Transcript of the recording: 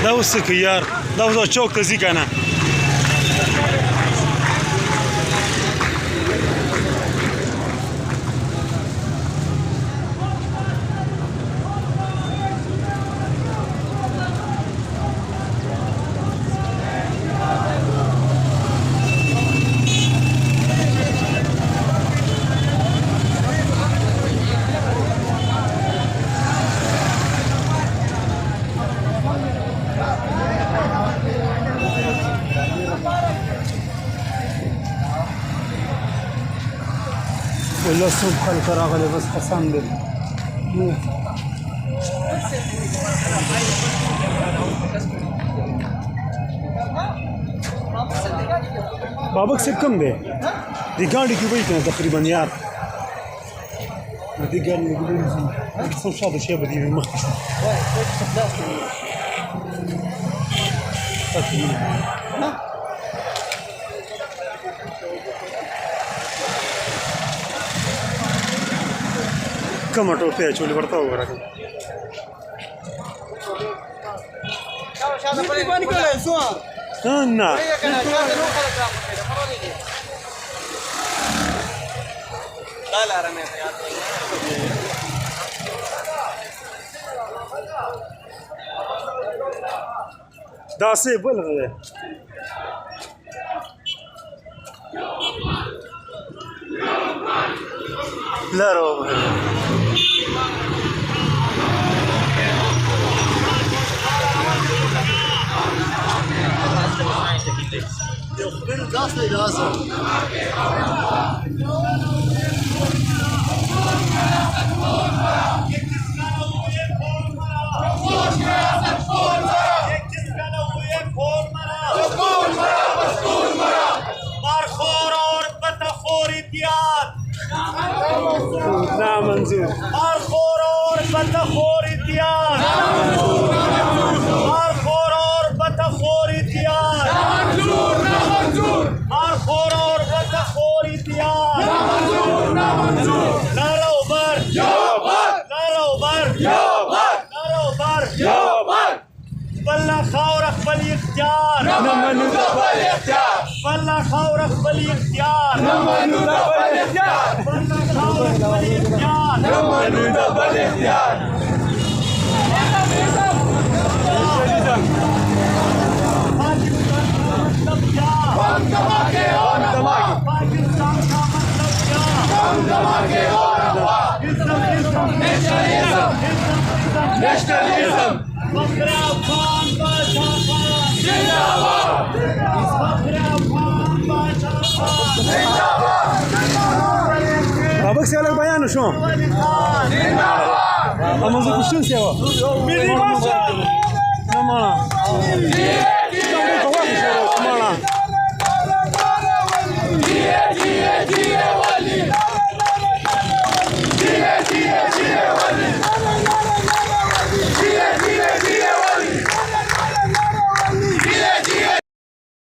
دا اوس څه کوي یار دا اوس چوک ته ځي که نه والله الصبح خلق راغلي بس قسم بالله بابک سے کم دے دی گاڑی کی وہی کنا تقریبا یار دی گاڑی کی وہی سب شاده شی بدی مخکش كم ټوپه چولې ورته وګوره نه دا څه بل غوې لارو لا منظور الخرور بتخور ديار الخرور بتخور ديار الخرور بتخور ديار لا روبر لا روبر لا روبر بلا خورخ بالاختيار نمنو بالاختيار بلا خورخ بالاختيار نمنو بالاختيار بلا خورخ بالاختيار نمنو بالاختيار हम धमाके और पाकिस्तान का मतलब क्या हम धमाके और नेशनलिज्म बकरा खान बादशाह खान जिंदाबाद बकरा खान बादशाह खान जिंदाबाद بابک سے الگ بیان شو वली खान जिंदाबाद امازو کشون سیوا मेरी भाषा نما जिंदाबाद